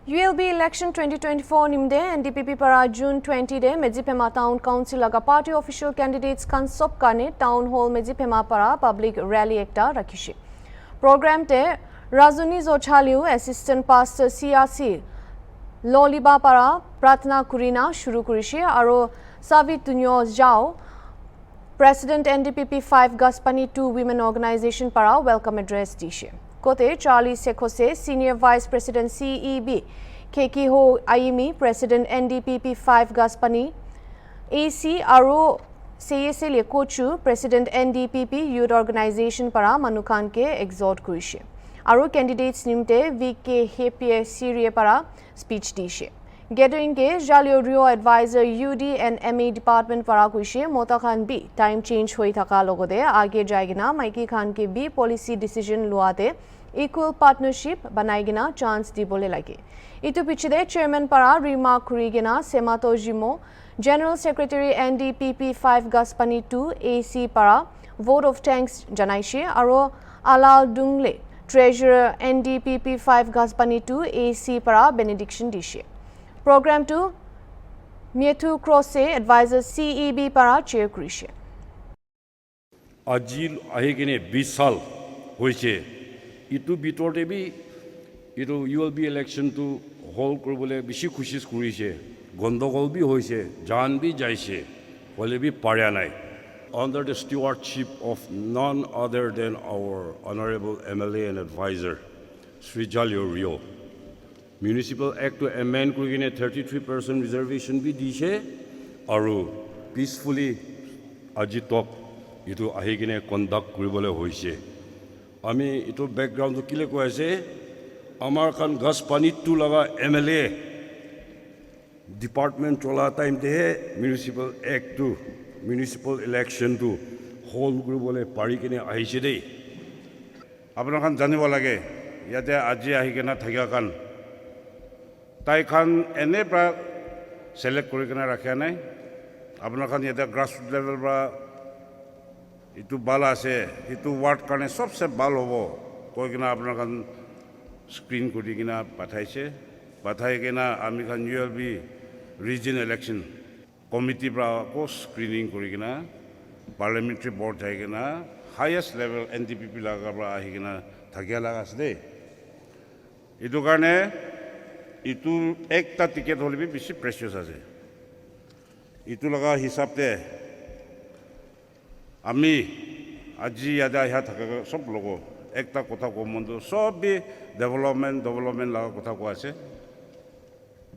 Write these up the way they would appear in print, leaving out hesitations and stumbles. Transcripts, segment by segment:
ULB election 2024 nimde NDPP para June 20 de Mejipema Town Council laga party official candidates kan sob karne town hall Mejipema para public rally ekta rakhishi. Program te Razuni Zochaliu assistant pastor CRC Loliba para Pratna Kurina shuru kurishi aro Savit Tunyo Jao President NDPP 5 Gaspani 2 Women Organization para welcome address dishe. Kote Charlie Sekose, Senior Vice President CEB, Keki Ho Aimi, President NDPP 5 Gaspani, AC Aro Seyesele Kochu, President NDPP Youth Organization para Manukan ke exhort kurishe. Aro candidates nimte VK Hepie Syria para speech dishe. Gathering ke Jalio Rio Advisor UD and MA Department para kuishe Mota Khan bi time change hoi thaka logode aage jaigina Maiki Khan ke bi policy decision luate equal partnership banaigina chance dibole lage. Itu pichide chairman para Rima Kurigina Semato Jimo General Secretary NDPP 5 Gaspani 2 AC para vote of thanks janaishe aro Alal Dungle Treasurer NDPP 5 Gaspani 2 AC para benediction dishe. Program 2 Mietu Crosse Advisor CEB para chair kurishe. Ajil ahegine 20 साल hoise itu bitorte bi itu ULB election to hold korbole bishi khushis kurise gondogol bi hoise jan bi jaise hole bi parya nai under the stewardship of none other than our honorable MLA and advisor Sri Jalio Rio. Municipal Act to amend kurigine 33% reservation bi dishe aru peacefully ajitok itu ahegine conduct kuribole hoise. আমি এটো background কিলে কয় আছে আমার খান গাছ পানিত টু লাগা এমএলএ ডিপার্টমেন্ট চলা টাইম দে মিউনিসিপাল অ্যাক্ট টু মিউনিসিপাল ইলেকশন টু হোল গ্রুপলে পারি কিনে আহিছে দেই আপনার খান জানিব লাগে ইয়াতে আজি আহি কিনা থাকা খান তাই খান এনে প্রা সিলেক্ট কৰি কিনে ৰাখা নাই আপনাৰ খান ইয়াতে গ্ৰাস লেভেল পৰা itu bal ase itu ward karne sobse bal hobo koi kina apnar kan screen kori kina pathai kina ami kan ULB region election committee pra ko screening kori kina parliamentary board thai kina highest level NDPP laga pra ahi kina thakya laga ase de itu karne itu ekta ticket holibi bishi precious ase itu laga hisab te আমি আজি ইয়াতে আহা থাকা সব লোক একটা কথা কম মন্দ সবই ডেভেলপমেন্ট লাগা কথা কোৱা আছে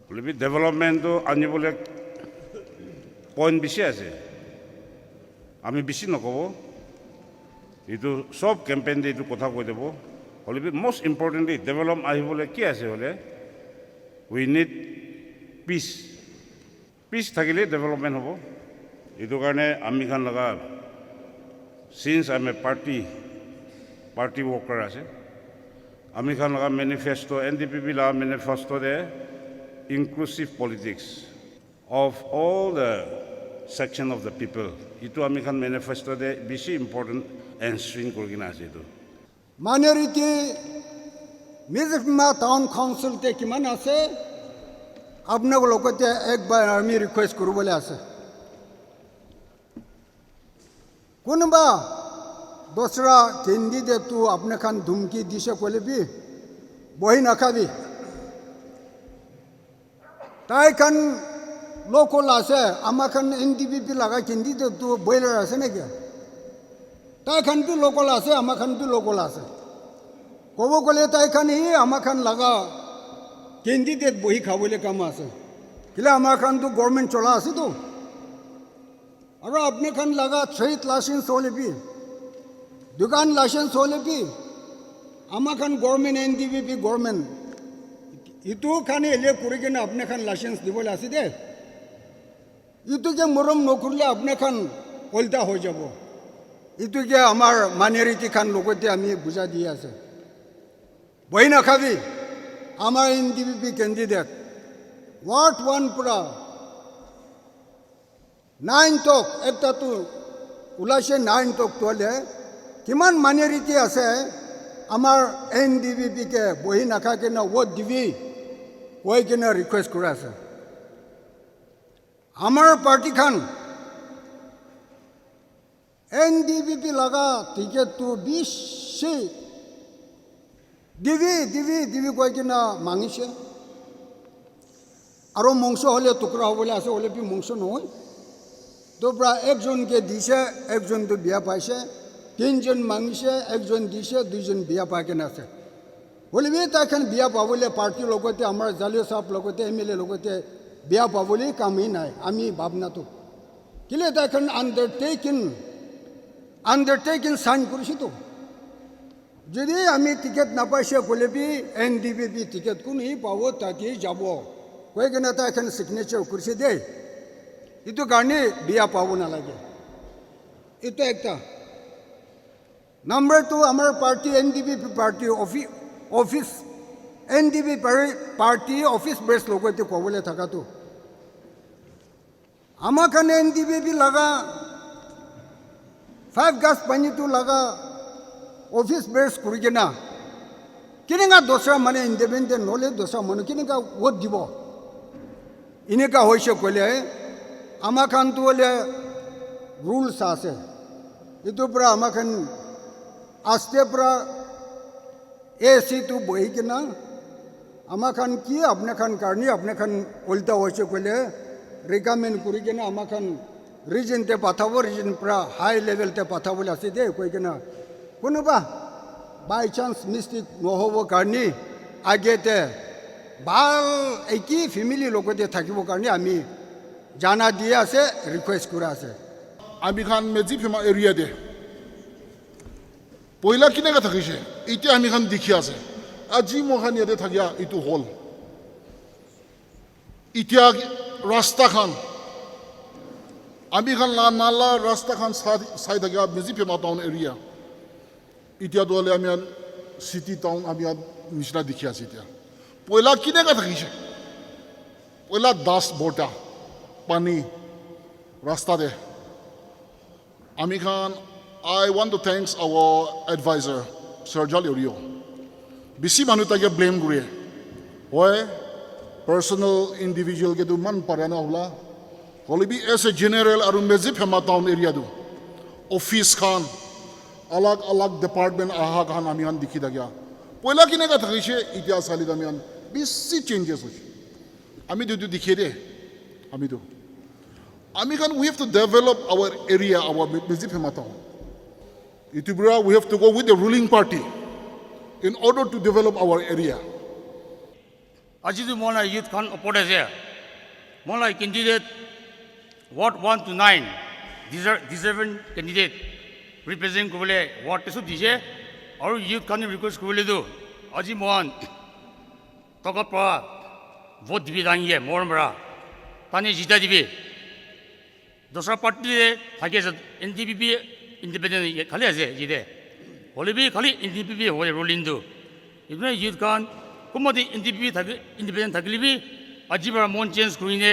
বলি ডেভেলপমেন্ট আনিবলে পইণ্ট বেছি আছে আমি বেছি নকব এইটো সব কেম্পেইন দি এইটো কথা কৈ দেব হলে মোস্ট ইম্পৰ্টেণ্টলি ডেভেলপ আহিবলে কি আছে হলে উই নিড পিচ থাকিলে ডেভেলপমেন্ট হ'ব এইটো কাৰণে আমি খান লগা Since I'm a party worker, আমি খান লগা manifesto NDPP la manifesto de inclusive politics of all the section of the people. Itu আমি খান manifesto de বেশি important and string করগিনা আছে তো। Minority Mejipema Town Council te kiman আছে আপনার লোকতে একবার আমি রিকোয়েস্ট করব বলে আছে কোনবা দোসরা ক্যান্ডিডেট তো আপনি খান ধুমকি দিছে কইলে বি বই না খাবি তাই খান লোকল আছে আমার খান NDPP লাগা ক্যান্ডিডেট তো বইলার আছে নাকি তাই খান তো লোকল আছে আমার খান তো লোকল আছে কব কলে তাই খান হি আমার খান লাগা ক্যান্ডিডেট বই খাবলে কাম আছে কিলা আমার খান তো গভর্নমেন্ট চলা আছে তো और अपने खान लगा ट्रेड लाइसेंस होले भी दुकान लाइसेंस होले भी आमा खान गवर्नमेंट NDPP गवर्नमेंट इतु खाने ले कुरे के ना अपने खान लाइसेंस दिबोले आसी दे इतु के मरम नकुरले अपने खान उल्टा हो जाबो इतु के हमार माइनॉरिटी खान लोगोते आमी बुझा दिया আছে বই না খাবি আমার NDPP ক্যান্ডিডেট ওয়ার্ড 1 পুরা 9 तक একটা তো উলাইছে 9 तक তোলে কিমান মাইনরিটি আছে আমার NDPP কে বহি নাখাকে না ভোট দিবি কৈ কিনে ৰিকুৱেষ্ট কৰি আছে আমাৰ পাৰ্টিখন NDPP লগা টিকেটটো বেছি দিবি কৈ কিনে মাঙিছে আৰু মংস হ'লে টুকুৰা হ'বলৈ আছে হ'লে মংস নহয় তো প্ৰায় একজনকে দিছে একজনটো বিয়া পাইছে তিনিজন মাঙিছে একজন দিছে দুইজন বিয়া পাই কেনে আছে হ'লে তাইখন বিয়া পাবলৈ পাৰ্টিৰ লগতে আমাৰ জালিয় চাপ লগতে MLA লগতে বিয়া পাবলৈ কামেই নাই আমি ভাৱনাটো কেলে তাইখন আণ্ডাৰটেকিং চাইন কৰিছোঁতো যদি আমি টিকেট নাপাইছে ক'লে NDPP টিকেট কোনে পাব তাতেই যাব কৈ কিনে তাইখন ছিগনেচাৰ কৰিছে দেই এইটো কাৰণে বিয়া পাব নালাগে এইটো একটা নাম্বাৰ 2 আমাৰ party NDPP party office NDPP party office বেছ লগতে ক'বলৈ থকাটো আমাৰ কাৰণে NDPP লগা 5 গজ পানীটো লগা অফিচ বেছ কৰি কিনে কেনেকুৱা দোচৰা মানে ইণ্ডিপেণ্ডেণ্ট নহ'লে দোচৰা মানুহ কেনেকুৱা ভোট দিব এনেকুৱা হৈছে ক'লে আমাৰ খানটো হ'লে ৰুলছ আছে এইটোৰ পৰা আমাৰ খান আস্তেৰ পৰা AC-টো বহি কিনে আমাৰ খান কি আপোনাৰ খান কাৰণে আপোনাৰ খান উল্টা হৈছে ক'লে ৰিকমেণ্ড কৰি কিনে আমাৰ খান ৰিজনতে পঠাব ৰিজন পৰা হাই লেভেলতে পঠাবলৈ আছে দেই কৈ কিনে কোনোবা বাই চান্স মিষ্টেক নহ'ব কাৰণে আগতে ভাল একেই ফেমিলিৰ লগতে থাকিবৰ কাৰণে আমি জানা দিয়ে আছে ৰিকুৱেষ্ট কৰা আছে আমি খান মেজি ফেমা এৰিয়া দে পইলা কেনেকৈ থাকিছে এতিয়া আমি খান দেখি আছে আজি মখান ইয়াতে থাকিয়া এইটো হ'ল এতিয়া ৰাস্তাখন আমি খান নালা ৰাস্তাখন চাই থাকিয়া মেজি ফেমা টাউন এৰিয়া এতিয়াতো হ'লে আমি চিটি টাউন আমি নিচিনা দেখি আছোঁ এতিয়া পইলা কেনেকৈ থাকিছে পইলা ডাষ্ট বৰ্তা পানী ৰাস্তাতে আমি খান I want to thank our advisor, Sir Jal Yorio. Bisi manu tayo blame guri. Why? Personal individual ke do man parana hula. Holy be as a general aru mezip hema town area do. Office khan, alag department aha khan amihan dikhi dagya. Poila kine ka thakishe ityas hali damian. Bisi changes hoche. Ami do dikhe de. Ami do. Ami khan we have to develop our area, our mezip hema town. Itubra, we have to go with the ruling party in order to develop our area. Ajidu Mona Youth Khan Opodazia. Mona candidate Ward 1 to 9. Deserving candidate representing Kubule Ward to DJ or Youth Khan request Kubule do. Aji Mohan Tokapa vote Dividangie, Mormara, Tani Jita Divi. Dosra party Hages NDPP. Independent খালি আছে জিদে হলিবি খালি NDPP হয় ruling দু ইবনে youth খান কুমদি NDPP থাকে independent থাকলিবি Ajibar মন change করিনে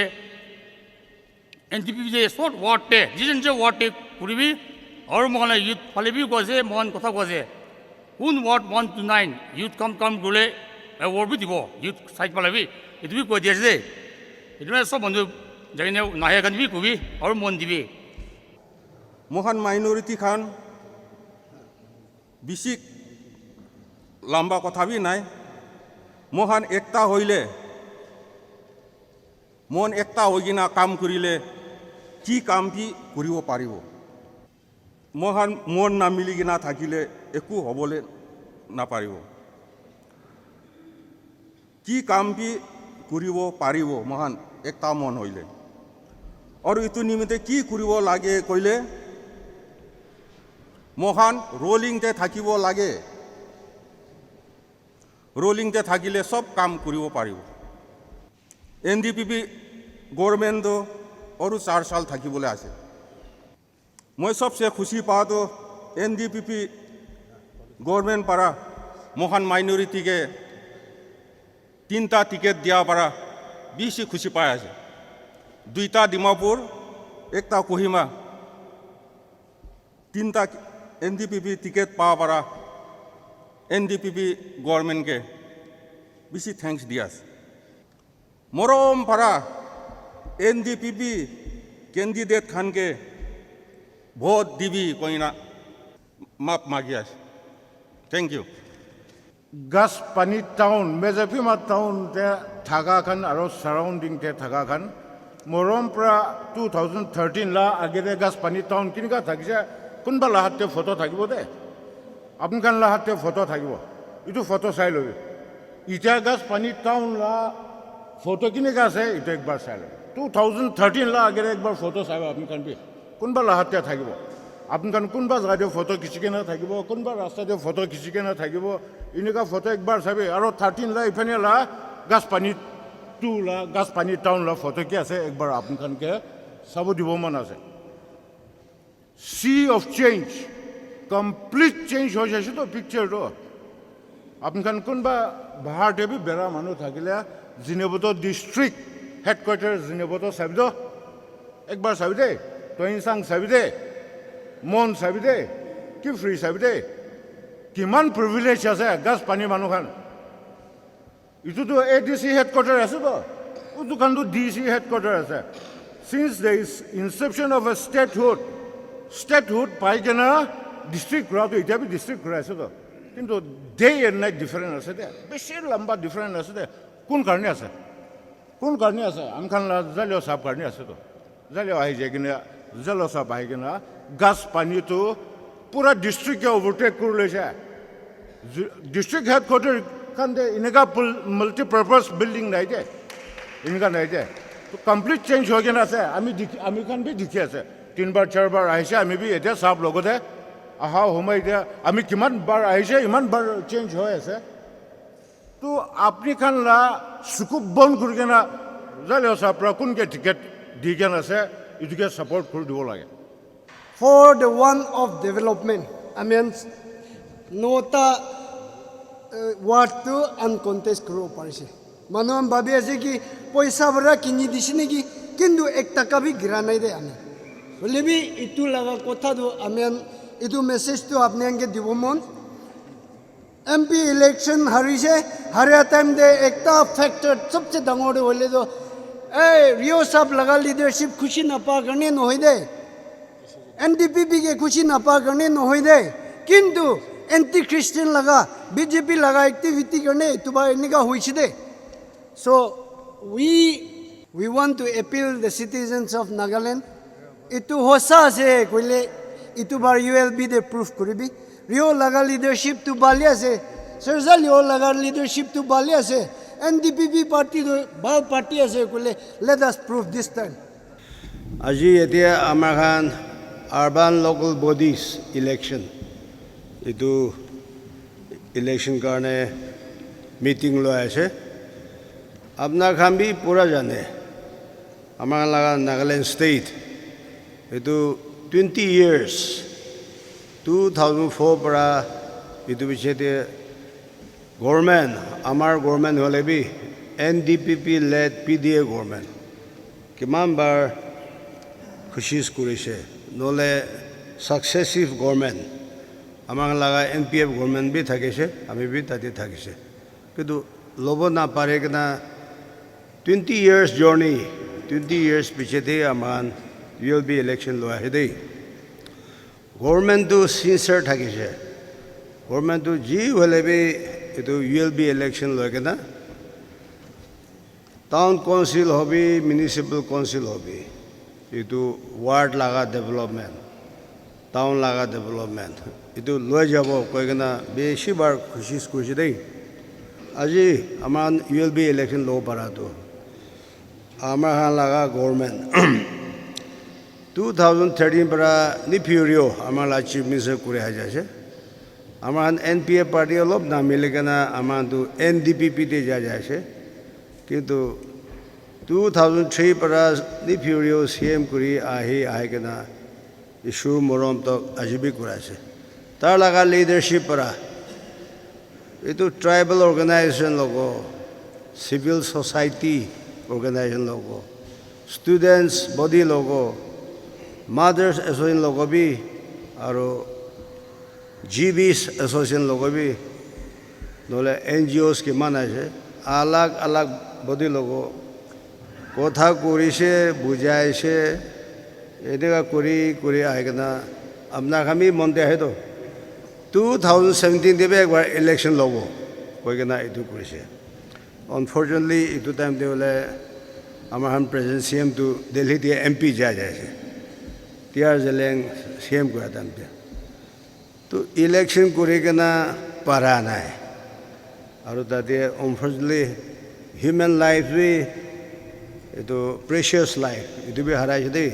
NDPP যে short ওয়ার্ডে জিজন যে ওয়ার্ডে করিবি আর মনে ইউথ ফালিবি কছে মন কথা কছে কোন ওয়ার্ড 1 to 9 ইউথ কাম গলে ওয়ার্ড দিব ইউথ সাইড পালাবি এটুবি কই দিয়েছে দে এটুবি সব বন্ধু জায়গায় নাহে কানবি কবি আর মন দিবি মহান মাইনরিটি খান বিশিক লম্বা কথা বি নাই মহান একটা হইলে মন একটা হৈ কিনা কাম কৰিলে কি কাম কি কৰিব পাৰিব মহান মন নামিলি কিনা থাকিলে একো হ'বলৈ নাপাৰিব কি কাম কি কৰিব পাৰিব মহান একটা মন হইলে আৰু ইটো নিমিত্তে কি কৰিব লাগে কইলে মহান ৰোলিংতে থাকিব লাগে ৰোলিংতে থাকিলে সব কাম কৰিব পাৰিব NDPP গভৰ্ণমেণ্ট আৰু 4 সাল থাকিবলৈ আছে মই সবচে খুশি পাওঁতো NDPP গভৰ্ণমেণ্ট পৰা মহান মাইনৰিটিকে 3টা টিকেট দিয়া পৰা বেছি খুশি পাই আছে 2টা ডিমাপুৰ 1টা কোহিমা 3টা NDPP টিকেট পাওয়া পাৰা NDPP গভৰ্নমেন্ট के বেশি থ্যাঙ্কস দিয়াস মৰম ভৰা NDPP কেণ্ডিডেট খানকে ভোট দিবি কইনা মাপ মাগি আছে থেংক ইউ গাছ পানী টাউন মেজাপিমা টাউন থাকা খান আৰু সাৰাউণ্ডিং থাকা খান মৰম পৰা 2013 লা আগেৰে গাছ পানী টাউন কেনেকুৱা থাকিছে কোনোবা লাহাতে ফটো থাকিব দে আপুনি খান লাহাতে ফটো থাকিব এইটো ফটো চাই ল'বি এতিয়া গাছ পানী টাউন লা ফটো কেনেকুৱা আছে এইটো একবাৰ চাই ল'বি 2013 লা আগেৰে একবাৰ ফটো চাব আপুনি খান কোনোবা লাহাতে থাকিব আপুনি খান কোনোবা জেগাতে ফটো খিচিকে না থাকিব কোনোবা ৰাস্তাতে ফটো খিচিকে না থাকিব এনেকুৱা ফটো একবাৰ চাবি আৰু 13 লা ইফানে লা গাছ পানী 2 লা গাছ পানী টাউন লা ফটো কি আছে একবাৰ আপুনি খানকে চাব দিব মন আছে sea of change complete change হৈ যাইছে তো পিকচাৰটো আপুনি খান কোনোবা বাহাৰতে বি বেৰা মানুহ থাকিলে জিনেবতো ডিষ্ট্ৰিক্ট হেডকোৱাৰ্টাৰ জিনেবতো চাবি তো একবাৰ চাবি দে টইনচাং চাবি দে মন চাবি দে কি ফ্ৰী চাবি দে কিমান প্ৰিভিলেজ আছে গাছ পানী মানুহ খান ইটোতো ADC হেডকোৱাৰ্টাৰ আছে তো এইটো খানটো DC হেডকোৱাৰ্টাৰ আছে since the inception of a statehood পাই কেনে ডিষ্ট্ৰিক্ট কৰাটো এতিয়া বি ডিষ্ট্ৰিক্ট কৰাইছে তো কিন্তু ডে এণ্ড নাইট ডিফাৰেণ্ট আছে দে বেছি লম্বা ডিফাৰেণ্ট আছে দে কোন কাৰণে আছে আমখান জালিও চাপ কাৰণে আছে তো জালিও আহি যায় কিনে জালিও চাপ আহি কিনে গাছ পানীটো পুৰা ডিষ্ট্ৰিক্টে অভাৰটেক কৰি লৈছে ডিষ্ট্ৰিক্ট হেডকোৱাৰ্টাৰ খান দে এনেকুৱা মাল্টিপাৰ্পাছ বিল্ডিং নাই দে এনেকুৱা নাই দে কমপ্লিট চেঞ্জ হৈ কিনে আছে আমি খান বি দেখি আছে 3 বাৰ 4 বাৰ আহিছে আমি বি এতিয়া চাপ লগতে আহা সময় এতিয়া আমি কিমান বাৰ আহিছে ইমান বাৰ চেঞ্জ হৈ আছে তো আপুনি খান লা চুকুব বন্ধ কৰি কেনে জালিও চাপৰা কোনকে টিকেট দি কেনে আছে এইটোকে ছাপৰ্ট কৰি দিব লাগে for the one of development. I mean, nota word to uncontest kuro parise. Manuam babi ase ki paisa bara kini disine ki kindu ek taka bhi gira nahi de ame. Bole bhi itu laga kotha do amen itu message to apne ange dibomon. MP election harise hare time de ekta factor sabse dangor hole do Rio sab laga leadership khushi na pa karne no hoy de. NDPP के खुशी नापा करने न हो दे किंतु anti Christian लगा BJP लगा activity करने तुबा इनका हुई दे so we want to appeal the citizens of Nagaland itu hosa se koile itu bar you will be the proof kuribi Rio laga leadership tu balia se Sirzal Rio laga leadership tu balia se NDPP party to bal party ase koile let us prove this time আজি এতিয়া আমাৰ খান urban local bodies election itu election karne meeting lo aise apna khan bhi pura jane amar laga Nagaland state itu 20 years 2004 para itu bichete government amar government hole bhi NDPP led PDA government kiman bar khushis kurise নলে successive government আমার লাগা NPF government B থাকিছে আমি B তাতে থাকিছে কিন্তু লব না পারে কিনা 20 years journey 20 years পিছতে আমার will be election লো আহে দেই গভর্নমেন্ট তো সিনসিয়ার থাকিছে গভর্নমেন্ট তো জি হলে বি এটো will be election লো কিনা town council hobby municipal council hobby itu ward laga development town laga development itu loi jabo koi kana beshi bar khushis kushi dei aji aman will be election lo para to amar han laga government 2013 para nipurio amar la chief minister kure hajaise amar han NPA party olob na mile kana aman tu NDPP te ja jaise kintu 2003 para nipurio CM kuri ahi kana issue morom to ajibi kuraise tar laga leadership para itu tribal organization logo civil society organization logo students body logo mothers association logo bi aro GBs association logo bi nole NGOs ke manaise alag alag body logo কথা কৰিছে বুজাইছে এনেকুৱা কৰি আহি কিনে আপোনাক আমি মনতে আহেতো 2017 দেৱে একবাৰ ইলেকশ্যন ল'ব কৈ কিনে এইটো কৰিছে আনফৰ্চুনেটলি এইটো টাইমতে বোলে আমাৰ প্ৰেজেণ্ট চি এমটো দিল্লীতে MP যায় আছে টিআৰ জেলেং চি এম কৰা টাইমতে তো ইলেকশ্যন কৰি কিনে পাৰা নাই আৰু তাতে আনফৰ্চুনেটলি হিউমেন লাইফ বি এইটো প্ৰেচিয়াছ লাইফ এইটো বি হাৰাইছে দেই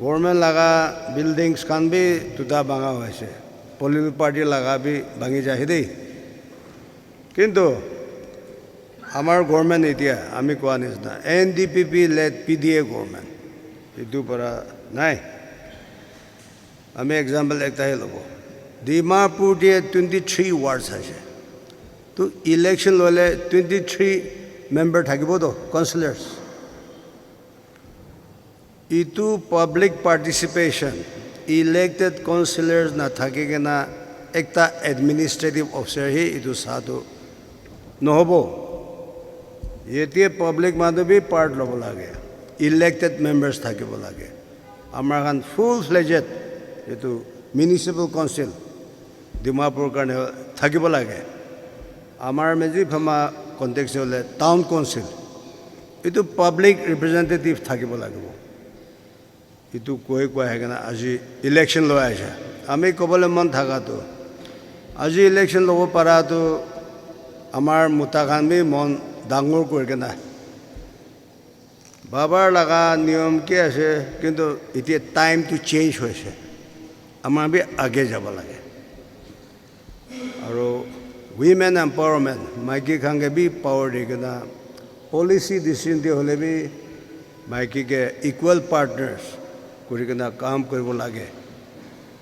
গভৰ্ণমেণ্ট লগা বিল্ডিংছ খান বি দুটা ভাঙা হৈছে পলিটিকেল পাৰ্টি লগা বি ভাঙি যায় দেই কিন্তু আমাৰ গভৰ্ণমেণ্ট এতিয়া আমি কোৱা নিচিনা NDPP লেড PDA গভৰ্ণমেণ্ট এইটো পৰা নাই আমি এক্সাম্পল একটাহে ল'ব ডিমাপুৰ দিয়ে 23 ৱাৰ্ডছ আছে তো ইলেকশ্যন ল'লে 23 মেম্বাৰ থাকিবতো কাউন্সিলাৰ্ছ ইটো পাব্লিক পাৰ্টিচিপেশ্যন ইলেক্টেড কাউন্সিলাৰ্ছ নাথাকে কিনা একটা এডমিনিষ্ট্ৰেটিভ অফিচাৰহে এইটো চাহটো নহ'ব এতিয়া পাব্লিক মানুহ বি পাৰ্ট ল'ব লাগে ইলেক্টেড মেম্বাৰ্ছ থাকিব লাগে আমাৰ এখন ফুল ফ্লেজেড এইটো মিউনিচিপেল কাউন্সিল ডিমাপুৰৰ কাৰণে থাকিব লাগে আমাৰ মেজিফামা কণ্টেক্স হ'লে টাউন কাউন্সিল এইটো পাব্লিক ৰিপ্ৰেজেণ্টেটিভ থাকিব লাগিব এইটো কৈ সেইকাৰণে আজি ইলেকশ্যন লৈ আহিছে আমি ক'বলৈ মন থকাটো আজি ইলেকশ্যন ল'ব পৰাটো আমাৰ মোটাখান বি মন ডাঙৰ কৰি কিনে বাবাৰ লগা নিয়ম কি আছে কিন্তু এতিয়া টাইমটো চেঞ্জ হৈছে আমাৰ বি আগে যাব লাগে আৰু উইমেন এম্পাৱাৰমেণ্ট মাইকী খানকে বি পাৱাৰ দি কিনে পলিচি ডিচিশ্যন দি হ'লে বি মাইকীকে ইকুৱেল পাৰ্টনাৰ্ছ কৰি কিনে কাম কৰিব লাগে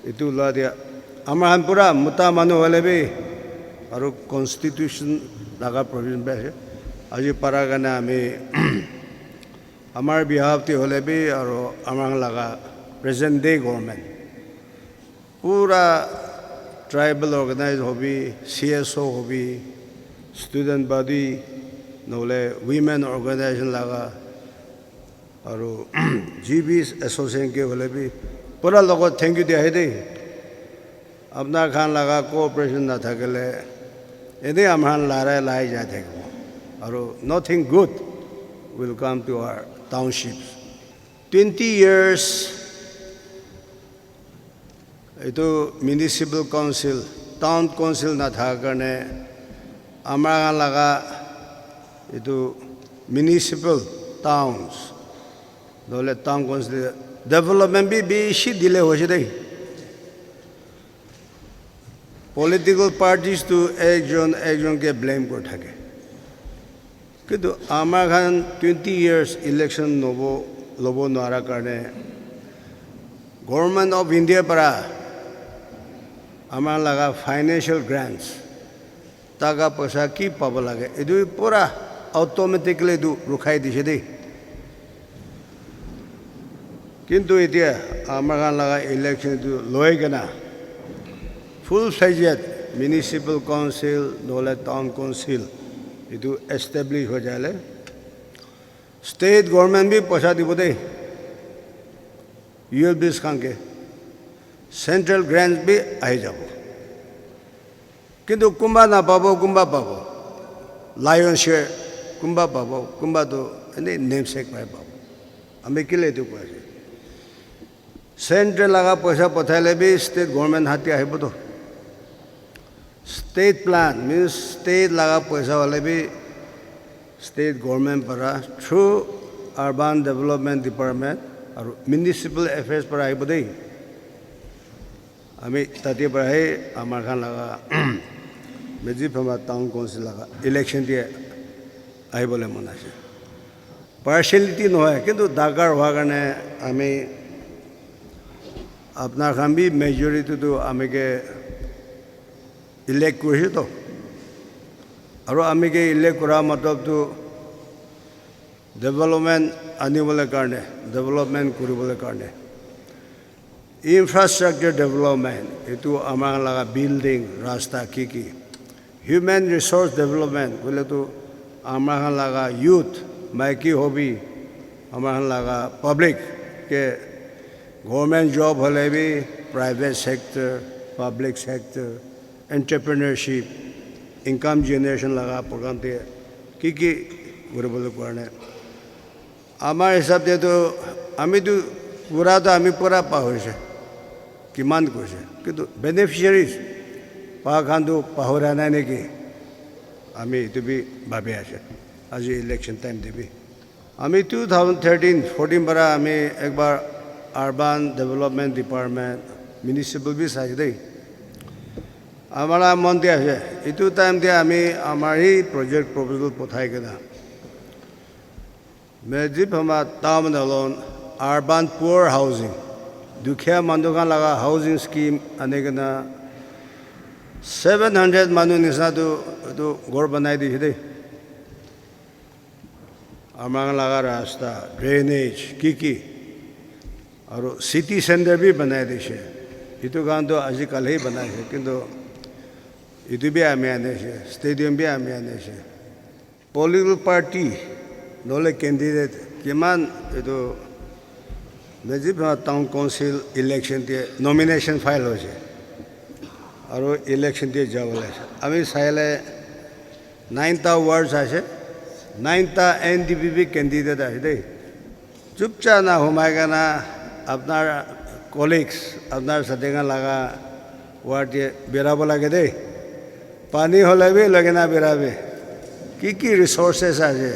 এইটো লোৱা দিয়া আমাৰ পূৰা মোটা মানুহ হ'লে বি আৰু কনষ্টিটিউশ্যন লগা প্ৰভিজন বি আছে আজি পাৰাৰ কাৰণে আমি আমাৰ বিহাফটি হ'লে বি আৰু আমাৰ লগা প্ৰেজেণ্ট ডে গভৰ্ণমেণ্ট পূৰা ট্ৰাইবেল অৰ্গেনাইজ হবি CSO হবি ষ্টুডেণ্ট বডি নহ'লে উইমেন অৰ্গেনাইজেশ্যন লগা আৰু GB এছ'চিয়েশ্যনকে হ'লে বি পূৰা লগত থেংক ইউ দিয়া আহে দেই আপোনাৰ খান লগা কোঅপাৰেশ্যন নাথাকিলে এনেই আমাৰ লাই যাই থাকিব আৰু nothing good will come to our townships 20 years এইটো মিউনিচিপেল কাউন্সিল টাউন কাউন্সিল নাথাকাৰ কাৰণে আমাৰ লগা এইটো মিউনিচিপেল টাউনছ নহ'লে টাউন কাউন্সিল ডেভেলপমেণ্ট বি বেছি দিলে হৈছে দেই পলিটিকেল পাৰ্টিজটো একজনকে ব্লেম কৰি থাকে কিন্তু আমাৰ খান 20 years ইলেকশ্যন ল'ব নোৱাৰাৰ কাৰণে গভৰ্ণমেণ্ট অফ ইণ্ডিয়াৰ পৰা আমাৰ লগা ফাইনেন্সিয়েল গ্ৰেণ্টছ টকা পইচা কি পাব লাগে এইটো পূৰা অট'মেটিকলি এইটো ৰখাই দিছে দেই কিন্তু এতিয়া আমাৰ খান লগা ইলেকশ্যনটো লৈ কিনে ফুল ফ্লেজেড মিউনিচিপেল কাউন্সিল নহ'লে টাউন কাউন্সিল এইটো এষ্টাব্লিছ হৈ যালে ষ্টেট গভৰ্ণমেণ্ট বি পইচা দিব দেই ULBs খানকে চেণ্ট্ৰেল গ্ৰেণ্টছ বি আহি যাব কিন্তু কোনোবা নাপাব কোনোবা পাব লায়ন শ্বেয়াৰ কোনোবা পাব কোনোবাটো এনেই নেম চেক পাই পাব আমি কেলৈ এইটো কৈ আছোঁ চেণ্ট্ৰেল লগা পইচা পঠাইলে বি ষ্টেট গভৰ্ণমেণ্ট হাতী আহিবতো ষ্টেট প্লান মিনছ ষ্টেট লগা পইচা হ'লে বি ষ্টেট গভৰ্ণমেণ্ট পৰা থ্ৰু আৰ্বান ডেভেলপমেণ্ট ডিপাৰ্টমেণ্ট আৰু মিউনিচিপেল এফেয়াৰ্ছ পৰা আহিব দেই আমি তাতে পৰাহে আমাৰ খান লগা মেজিফামা টাউন কাউন্সিল লগা ইলেকশ্যন দিয়ে আহিবলৈ মন আছে পাৰ্চিয়েলিটি নহয় কিন্তু দৰকাৰ হোৱাৰ কাৰণে আমি আপোনাৰ খান বি মেজৰিটিটো আমিকে ইলেক্ট কৰিছোঁতো আৰু আমিকে ইলেক্ট কৰা মতলবটো ডেভেলপমেণ্ট আনিবলৈ কাৰণে ডেভেলপমেণ্ট কৰিবলৈ কাৰণে ইনফ্ৰাষ্ট্ৰাকচাৰ ডেভেলপমেণ্ট এইটো আমাৰ লগা বিল্ডিং ৰাস্তা কি হিউমেন ৰিচোৰ্চ ডেভেলপমেণ্ট বোলেতো আমাৰ লগা ইউথ माइकी हॉबी हमारे लगा पब्लिक के गवर्नमेंट जॉब होले भी private sector public sector entrepreneurship income generation लगा प्रोग्राम थे की बोले करने आमार हिसाब से तो आमी तो पूरा पाहरिसे किमान कैसे किंतु बेनिफिशियारिज पाखान तो पाहरा ना नेকি आमी तो भी भाबी आसे आज इलेक्शन टाइम देवी आमी 2013-14 बरा आमी एक बार अर्बन डेवलपमेंट डिपार्टमेंट म्युनिसिपल भी साइज दे हमारा मन दिया है इतु टाइम दे आमी हमारी प्रोजेक्ट प्रपोजल पठाई के ना मेजिप हमा town alone urban poor housing दुखिया मानुका लगा हाउसिंग स्कीम आने के ना 700 मानु निसा तो घर बनाई दी दे हमारा लगा रास्ता ड्रेनेज की और सिटी सेंटर भी बनाए दी से इतु गांव तो आजकल ही बनाए है किंतु इतु भी आमे आने से स्टेडियम भी आमे आने से पॉलिटिकल पार्टी नोले कैंडिडेट किमान इतु मेजिप टाउन काउंसिल इलेक्शन ते नॉमिनेशन फाइल हो जाए और इलेक्शन ते जावले अभी साइले 9टा वार्ड्स आसे 9टा एनडीपीपी कैंडिडेट आसे दे चुपचाप ना हुमाएगा ना अपना कॉलिग्स अपना सदेगा लगा वार्ड ये बेराबो लगे दे पानी होले भी लगे ना बेराबे की रिसोर्सेस आसे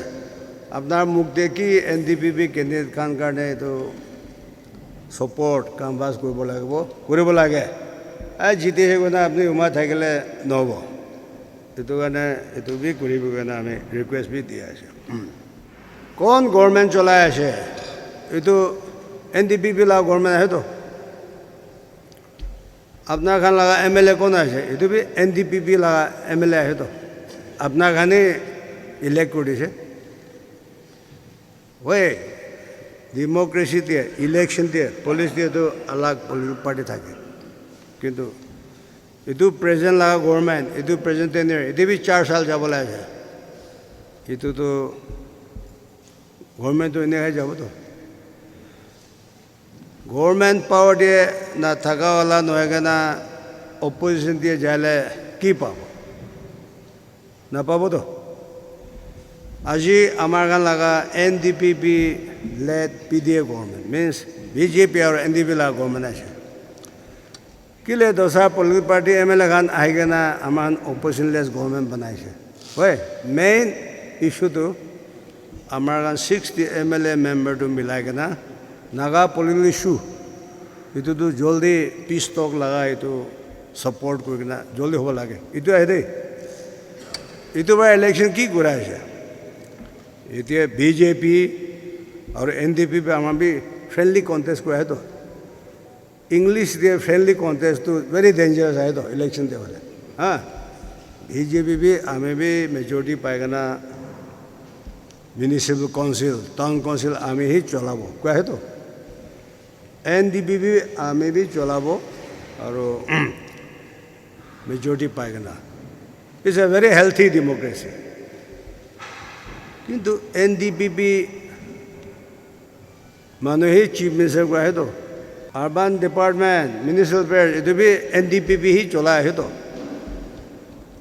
अपना मुख दे की एनडीपीपी कैंडिडेट खान करने तो सपोर्ट कामबाज কৰিব লাগে জিতি সেইকাৰণে আপুনি উমা থাকিলে নহ'ব এইটো কাৰণে এইটো বি কৰিব কাৰণে আমি ৰিকুৱেষ্ট বি দিয়া আছে কোন গভৰ্ণমেণ্ট চলাই আছে এইটো এনডিপিপি লা গভৰ্ণমেণ্ট আছেতো আপোনাৰ খান লগা এমএলএ কোন আছে এইটো বি এনডিপিপি লগা এমএলএ আছেতো আপোনাৰ খানে ইলেক্ট কৰিছে হয় डेमोक्रेसी दिए इलेक्शन दिए पुलिस दिए तो अलग पॉलिटिकल पार्टी থাকে কিন্তু इतु प्रेजेंट लगा गवर्नमेंट इतु प्रेजेंट टेनियर इतु भी 4 साल যাব লাগে इतु तो गवर्नमेंट तो इन्हें যাব तो गवर्नमेंट पावर दिए ना থাকা वाला নহয়গে না অপোজিশন দিয়ে যালে কি পাবো না পাবো তো আজি আমার গান লাগা NDPP led PDA government means BJP और NDP ला गवर्नमेंट আছে किले dosa political party MLA Khan आएगा ना अमान ऑपोजिशन लेस गवर्नमेंट बनाइছে হয় मेन इशू तो हमारा 60 एमएलए मेंबर तो मिलाएगा ना नागा पॉलिटिकल इशू इतो तो जल्दी पीस टॉक लगा इतो सपोर्ट करना जल्दी हो लगे इतो है दे इतो बार इलेक्शन की कुरा है इतो बीजेपी और एनडीपी पे हमारा भी फ्रेंडली कॉन्टेस्ट को है तो इंग्लिश दे फ्रेंडली कॉन्टेस्ट तो वेरी डेंजरस है तो इलेक्शन दे वाले हाँ बीजेपी भी हमें भी मेजोरिटी पाएगा ना म्यूनिसिपल काउंसिल टाउन काउंसिल हमें ही चलाबो क्या है तो एनडीपी भी हमें भी चलाबो और मेजोरिटी पाएगा ना it's a very healthy democracy किंतु एनडीपी मानुही चीफ मिनिस्टर को है तो अर्बन डिपार्टमेंट म्यूनिसिपल अफेयर ये भी एनडीपीपी ही चला है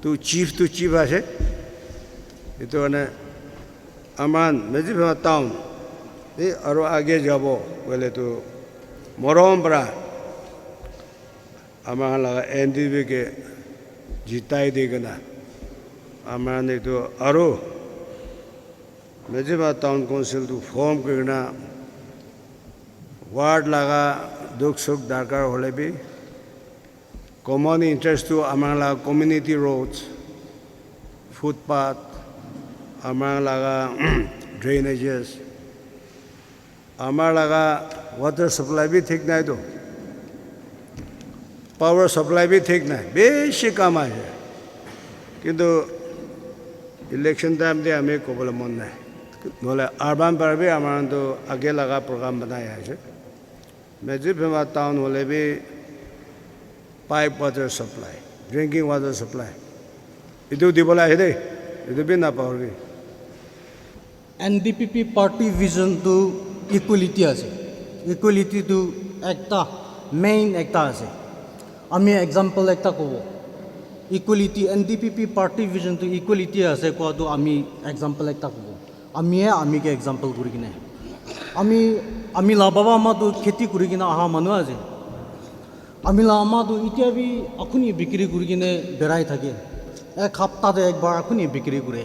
तो चीफ आसे ये तो ने अमान मेजिप टाउन ये और आगे जाबो बोले तो मरम बरा अमान लगा एनडीपी के जिताई देगा ना अमान ने तो और मेजिप टाउन काउंसिल तो फॉर्म करना वार्ड लगा दुख सुख दरकार होले भी कॉमन इंटरेस्ट तो हमारा कम्युनिटी रोड्स फुटपाथ हमारा लगा ड्रेनेजेस हमारा लगा वाटर सप्लाई भी ठीक नहीं तो पावर सप्लाई भी ठीक नहीं बेसिक काम है किंतु इलेक्शन टाइम दे हमें को बोले मन नहीं बोले अर्बन पर भी हमारा तो आगे लगा प्रोग्राम बनाया है मेजिप टाउन होले भी pipe water supply drinking water supply इतो दिबला है दे इतो भी ना पाओगे NDPP party vision to equality আছে equality to একটা main একটা আছে আমি example একটা কব equality NDPP party vision to equality আছে কোৱাটো আমি example একটা কব আমিকে example কৰি কিনে আমি লাবাবা আমাটো খেতি কৰি কিনে আহা মানুহ আছে আমি আমাটো এতিয়া বি আপুনি বিক্ৰী কৰি কিনে বেৰাই থাকে এক সপ্তাহতে একবাৰ আপুনি বিক্ৰী কৰে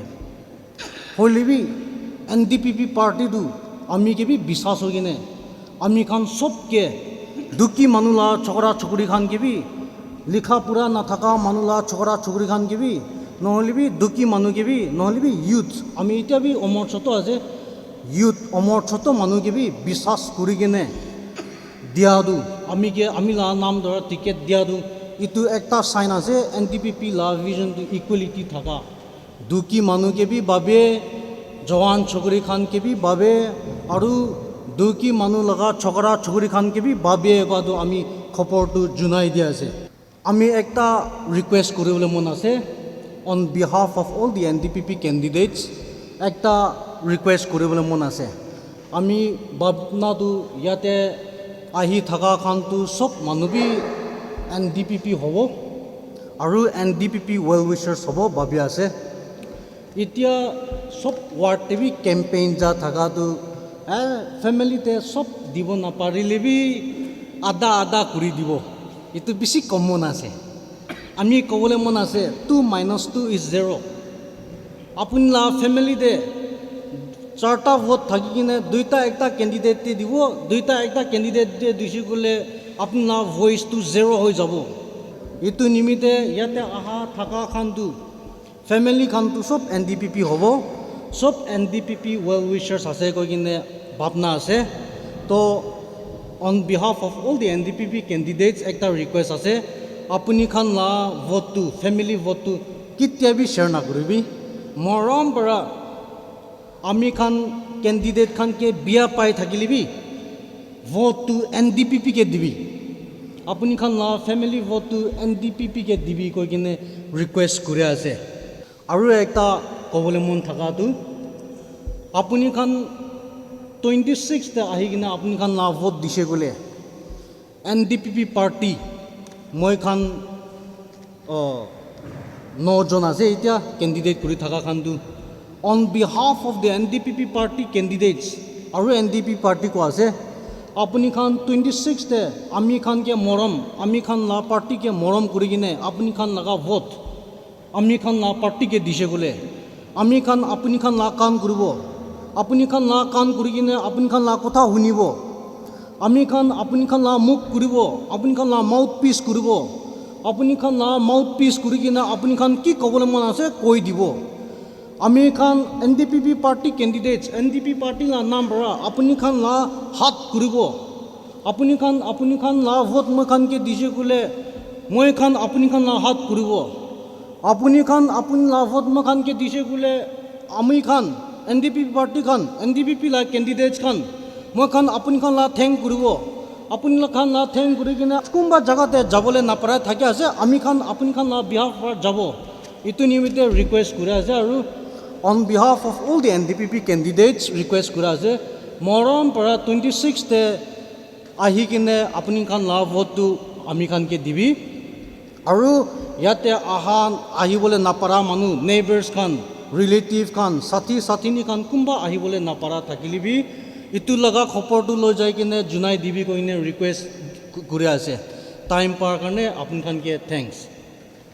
হলিবি NDPP party do আমি কেবি বিশ্বাস হৈ কিনে আমি খান সবকে দুখী মানুলা ছকৰা ছকৰি খান কেবি লিখা পুৰা নাথাকা মানুলা ছকৰা ছকৰি খান কেবি নহলিবি দুখী মানুহ কেবি নহলিবি ইউথ আমি এতিয়া বি অমৰ ছত আছে ইউথ অমৰ ছত মানুহ কেবি বিশ্বাস কৰি কিনে দিয়া দু আমি লা নাম ধৰা টিকেট দিয়া দু ইটো একটা সাইন আছে NDPP লা ভিজন টু ইকুৱেলিটি থাকা দুখী মানুহ কেবি বাবে জৱান ছকৰি খান কেবি বাবে আৰু দুখী মানুহ লগা ছকৰা ছকৰি খান কেবি বাবে কোৱাটো আমি খবৰটো জনাই দিয়া আছে আমি একটা ৰিকুৱেষ্ট কৰিবলৈ মন আছে on behalf of all the NDPP candidates একটা ৰিকুৱেষ্ট কৰিবলৈ মন আছে আমি ভাবনাটো ইয়াতে আহি থকা খানটো সব মানুহ বি NDPP হ'ব আৰু NDPP ৱেল উইচাৰ্ছ হ'ব ভাবি আছে এতিয়া সব ৱাৰ্ডতে বি কেম্পেইন যা থাকাটো ফেমিলিতে সব দিব নাপাৰিলে বি আধা আধা কৰি দিব এইটো বেছি কমন আছে আমি ক'বলৈ মন আছে 2 - 2 = 0 আপুনি লা ফেমিলিতে 4টা ভোট থাকি কিনে 2টা একটা কেণ্ডিডেট দিব 2টা একটা কেণ্ডিডেট দিছি গ'লে আপোনাৰ ভইচটো 0 হৈ যাব এইটো নিমিত্তে ইয়াতে আহা থকা খানটো ফেমিলি খানটো সব NDPP হ'ব সব NDPP ৱেল উইচাৰ্ছ আছে কৈ কিনে ভাৱনা আছে তো on behalf of all the NDPP candidates একটা ৰিকুৱেষ্ট আছে আপুনি খান লা ভোটটো ফেমিলি ভোটটো কেতিয়া বি শ্বেয়াৰ নকৰিবি মৰম পৰা আমি খান কেণ্ডিডেট খানকে বিয়া পাই থাকিলিবি ভোটটো NDPP কে দিবি আপুনি খান লা ফেমিলি ভোটটো NDPP কে দিবি কৈ কিনে ৰিকুৱেষ্ট কৰি আছে আৰু একটা ক'বলৈ মন থকাটো আপুনি খান 26 আহি কিনে আপুনি খান লা ভোট দিছে গ'লে NDPP পাৰ্টি মই খান 9জন আছে এতিয়া কেণ্ডিডেট কৰি থকা খানটো on behalf of the NDPP party candidates আৰু NDPP পাৰ্টি কোৱা আছে আপুনি খান 26 আমি খানকে মৰম আমি খান লা পাৰ্টিকে মৰম কৰি কিনে আপুনি খান লগা ভোট আমি খান লা পাৰ্টিকে দিছে গ'লে আমি খান আপুনি খান লা কাম কৰিব আপুনি খান লা কাম কৰি কিনে আপুনি খান লা কথা শুনিব আমি খান আপুনি খান লা মুখ কৰিব আপুনি খান লা মাউথ পিচ কৰিব আপুনি খান লা মাউথ পিচ কৰি কিনে আপুনি খান কি ক'বলৈ মন আছে কৈ দিব আমি খান NDPP party candidates NDPP party লা নাম পৰা আপুনি খান লা হাত কৰিব আপুনি খান লা ভোট মই খানকে দিছে গ'লে মই খান আপুনি খান লা হাত কৰিব আপুনি লা ভোট মই খানকে দিছে গ'লে আমি খান NDPP পাৰ্টি খান NDPP লা কেণ্ডিডেটছ খান মই খান আপুনি খান লা থেংক কৰিব আপুনি খান লা থেংক কৰি কিনে কোনোবা জেগাতে যাবলৈ নাপাৰে থাকে আছে আমি খান আপুনি খান লা বিহাফ পৰা যাব এইটো নিমিত্তে ৰিকুৱেষ্ট কৰি আছে আৰু on behalf of all the NDPP candidates request কৰা আছে মৰম পৰা 26 আহি কিনে আপুনি খান লা ভোটটো আমি খানকে দিবি আৰু ইয়াতে আহিবলৈ নাপাৰা মানুহ নেইবাৰ্ছ খান ৰিলেটিভ খান সাথী খান কোনোবা আহিবলৈ নাপাৰা থাকিলিবি ইটো লগা খবৰটো লৈ যাই কিনে জনাই দিবি কৈ কিনে ৰিকুৱেষ্ট কৰি আছে টাইম পোৱাৰ কাৰণে আপুনি খানকে থেংকছ